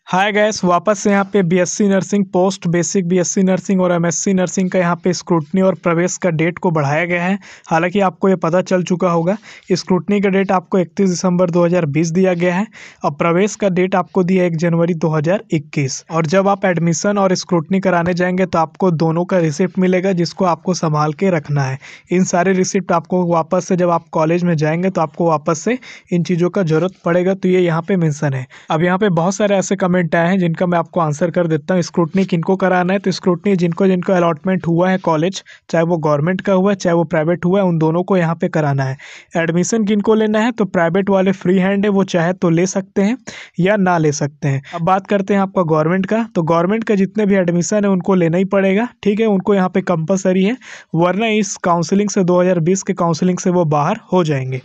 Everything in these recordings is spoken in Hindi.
हाय गैस, वापस से यहाँ पे BSc nursing, post basic BSc nursing और एमएससी नर्सिंग का यहाँ पे स्क्रूटनी और प्रवेश का डेट को बढ़ाया गया है। हालांकि आपको ये पता चल चुका होगा, स्क्रूटनी का डेट आपको 31 दिसंबर 2020 दिया गया है और प्रवेश का डेट आपको दिया 1 जनवरी 2021। और जब आप एडमिशन और स्क्रूटनी कराने जाएंगे तो आपको दोनों का रिसिप्ट मिलेगा, जिसको आपको संभाल के रखना है। इन सारे रिसिप्ट आपको वापस से जब आप कॉलेज में जाएंगे तो आपको वापस से इन चीज़ों का जरूरत पड़ेगा, तो ये यहाँ पे मेंशन है। अब यहाँ पे बहुत सारे ऐसे कमेंट आए हैं जिनका मैं आपको आंसर कर देता हूँ। स्क्रूटनी किनको कराना है, तो स्क्रूटनी जिनको जिनको अलॉटमेंट हुआ है कॉलेज, चाहे वो गवर्नमेंट का हुआ है चाहे वो प्राइवेट हुआ है, उन दोनों को यहाँ पे कराना है। एडमिशन किनको लेना है, तो प्राइवेट वाले फ्री हैंड है, वो चाहे तो ले सकते हैं या ना ले सकते हैं। अब बात करते हैं आपका गवर्नमेंट का, तो गवर्नमेंट का जितने भी एडमिशन है उनको लेना ही पड़ेगा, ठीक है, उनको यहाँ पे कंपलसरी है, वरना इस काउंसलिंग से 2020 के काउंसलिंग से वो बाहर हो जाएंगे।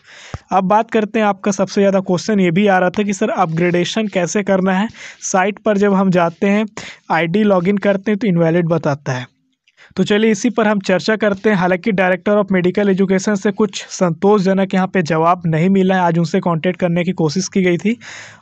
अब बात करते हैं, आपका सबसे ज़्यादा क्वेश्चन ये भी आ रहा था कि सर अपग्रेडेशन कैसे करना है। साइट पर जब हम जाते हैं, आईडी लॉगिन करते हैं तो इनवैलिड बताता है। तो चलिए इसी पर हम चर्चा करते हैं। हालांकि डायरेक्टर ऑफ मेडिकल एजुकेशन से कुछ संतोषजनक यहाँ पे जवाब नहीं मिला है। आज उनसे कांटेक्ट करने की कोशिश की गई थी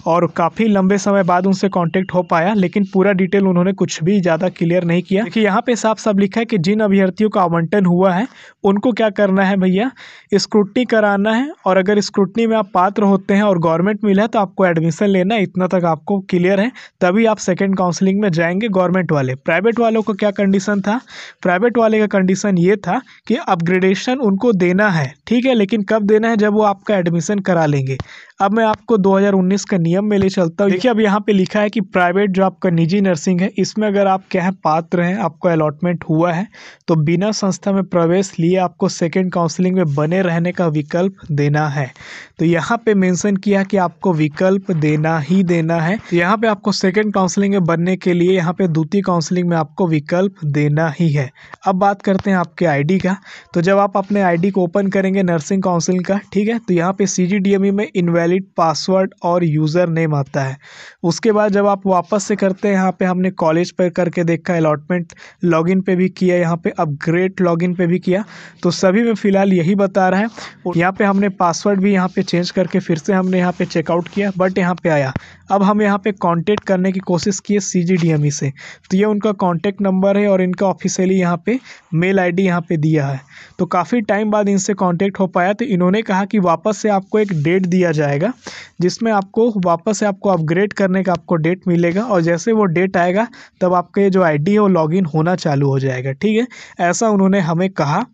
और काफ़ी लंबे समय बाद उनसे कांटेक्ट हो पाया, लेकिन पूरा डिटेल उन्होंने कुछ भी ज़्यादा क्लियर नहीं किया। देखिए यहाँ पे साफ साफ लिखा है कि जिन अभ्यर्थियों का आवंटन हुआ है उनको क्या करना है भैया, स्क्रूटनी कराना है, और अगर स्क्रूटनी में आप पात्र होते हैं और गवर्नमेंट मिला है तो आपको एडमिशन लेना है। इतना तक आपको क्लियर है, तभी आप सेकेंड काउंसलिंग में जाएंगे गवर्नमेंट वाले। प्राइवेट वालों का क्या कंडीशन था, प्राइवेट वाले का कंडीशन ये था कि अपग्रेडेशन उनको देना है, ठीक है, लेकिन कब देना है, जब वो आपका एडमिशन करा लेंगे। अब मैं आपको 2019 का नियम में ले चलता हूँ। देखिए अब यहाँ पे लिखा है कि प्राइवेट जो आपका निजी नर्सिंग है, इसमें अगर आप क्या है पात्र हैं, आपको अलॉटमेंट हुआ है, तो बिना संस्था में प्रवेश लिए आपको सेकेंड काउंसलिंग में बने रहने का विकल्प देना है। तो यहाँ पे मेंशन किया कि आपको विकल्प देना ही देना है। यहाँ पे आपको सेकेंड काउंसलिंग में बनने के लिए यहाँ पे द्वितीय काउंसलिंग में आपको विकल्प देना ही है। अब बात करते हैं आपके आईडी का। तो जब आप अपने आईडी को ओपन करेंगे नर्सिंग काउंसिल का, ठीक है, तो यहाँ पे CGDME में इनवैलिड पासवर्ड और यूज़र नेम आता है। उसके बाद जब आप वापस से करते हैं, यहाँ पे हमने कॉलेज पर करके देखा, अलॉटमेंट लॉगिन पे भी किया, यहाँ पे अपग्रेड लॉगिन पे भी किया, तो सभी में फ़िलहाल यही बता रहा है। और यहाँ पे हमने पासवर्ड भी यहाँ पे चेंज करके फिर से हमने यहाँ पे चेकआउट किया, बट यहाँ पे आया। अब हम यहाँ पे कांटेक्ट करने की कोशिश किए CGDME से, तो ये उनका कांटेक्ट नंबर है और इनका ऑफिशियली यहाँ पे मेल आईडी यहाँ पे दिया है। तो काफ़ी टाइम बाद इनसे कांटेक्ट हो पाया, तो इन्होंने कहा कि वापस से आपको एक डेट दिया जाएगा, जिसमें आपको वापस से आपको अपग्रेड करने का आपको डेट मिलेगा, और जैसे वो डेट आएगा तब आपका ये जो आईडी है वो लॉगिन होना चालू हो जाएगा, ठीक है, ऐसा उन्होंने हमें कहा।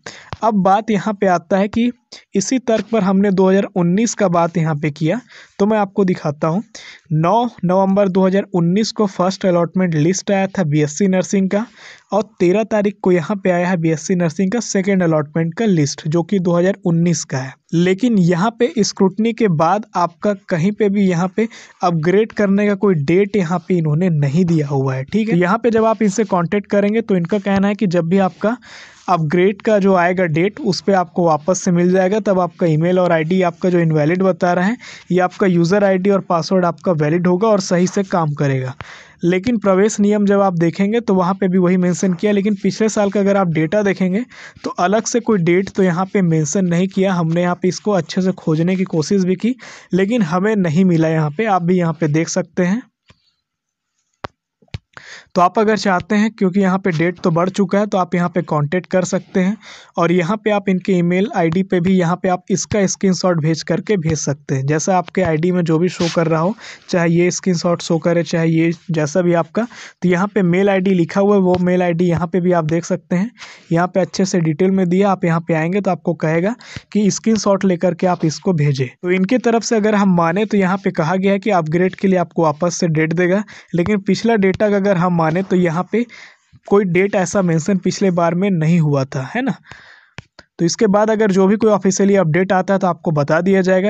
अब बात यहाँ पे आता है कि इसी तर्क पर हमने 2019 का बात यहाँ पे किया, तो मैं आपको दिखाता हूँ। 9 नवंबर 2019 को फर्स्ट अलॉटमेंट लिस्ट आया था बीएससी नर्सिंग का, और 13 तारीख को यहाँ पे आया है बीएससी नर्सिंग का सेकेंड अलॉटमेंट का लिस्ट, जो कि 2019 का है। लेकिन यहाँ पे स्क्रूटनी के बाद आपका कहीं पे भी यहाँ पे अपग्रेड करने का कोई डेट यहाँ पे इन्होंने नहीं दिया हुआ है, ठीक है। यहाँ पे जब आप इनसे कांटेक्ट करेंगे तो इनका कहना है कि जब भी आपका अपग्रेड का जो आएगा डेट, उस पर आपको वापस से मिल जाएगा, तब आपका ईमेल और आईडी आपका जो इनवैलिड बता रहा है, ये आपका यूज़र आईडी और पासवर्ड आपका वैलिड होगा और सही से काम करेगा। लेकिन प्रवेश नियम जब आप देखेंगे तो वहाँ पे भी वही मेंशन किया, लेकिन पिछले साल का अगर आप डेटा देखेंगे तो अलग से कोई डेट तो यहाँ पे मेंशन नहीं किया। हमने यहाँ पे इसको अच्छे से खोजने की कोशिश भी की, लेकिन हमें नहीं मिला यहाँ पे। आप भी यहाँ पे देख सकते हैं। तो आप अगर चाहते हैं, क्योंकि यहाँ पे डेट तो बढ़ चुका है, तो आप यहाँ पे कांटेक्ट कर सकते हैं, और यहाँ पे आप इनके ईमेल आईडी पे भी यहाँ पे आप इसका स्क्रीनशॉट भेज करके भेज सकते हैं। जैसा आपके आईडी में जो भी शो कर रहा हो, चाहे ये स्क्रीनशॉट शो करे, चाहे ये जैसा भी आपका, तो यहाँ पे मेल आईडी लिखा हुआ है, वो मेल आईडी यहाँ पे भी आप देख सकते हैं। यहाँ पे अच्छे से डिटेल में दिया। आप यहाँ पे आएंगे तो आपको कहेगा कि स्क्रीनशॉट लेकर के आप इसको भेजें। तो इनके तरफ से अगर हम माने तो यहाँ पे कहा गया है कि अपग्रेड के लिए आपको वापस से डेट देगा, लेकिन पिछला डेटा का अगर हम माने तो यहाँ पे कोई डेट ऐसा मेंशन पिछले बार में नहीं हुआ था, है ना। तो इसके बाद अगर जो भी कोई ऑफिशियली अपडेट आता है तो आपको बता दिया जाएगा।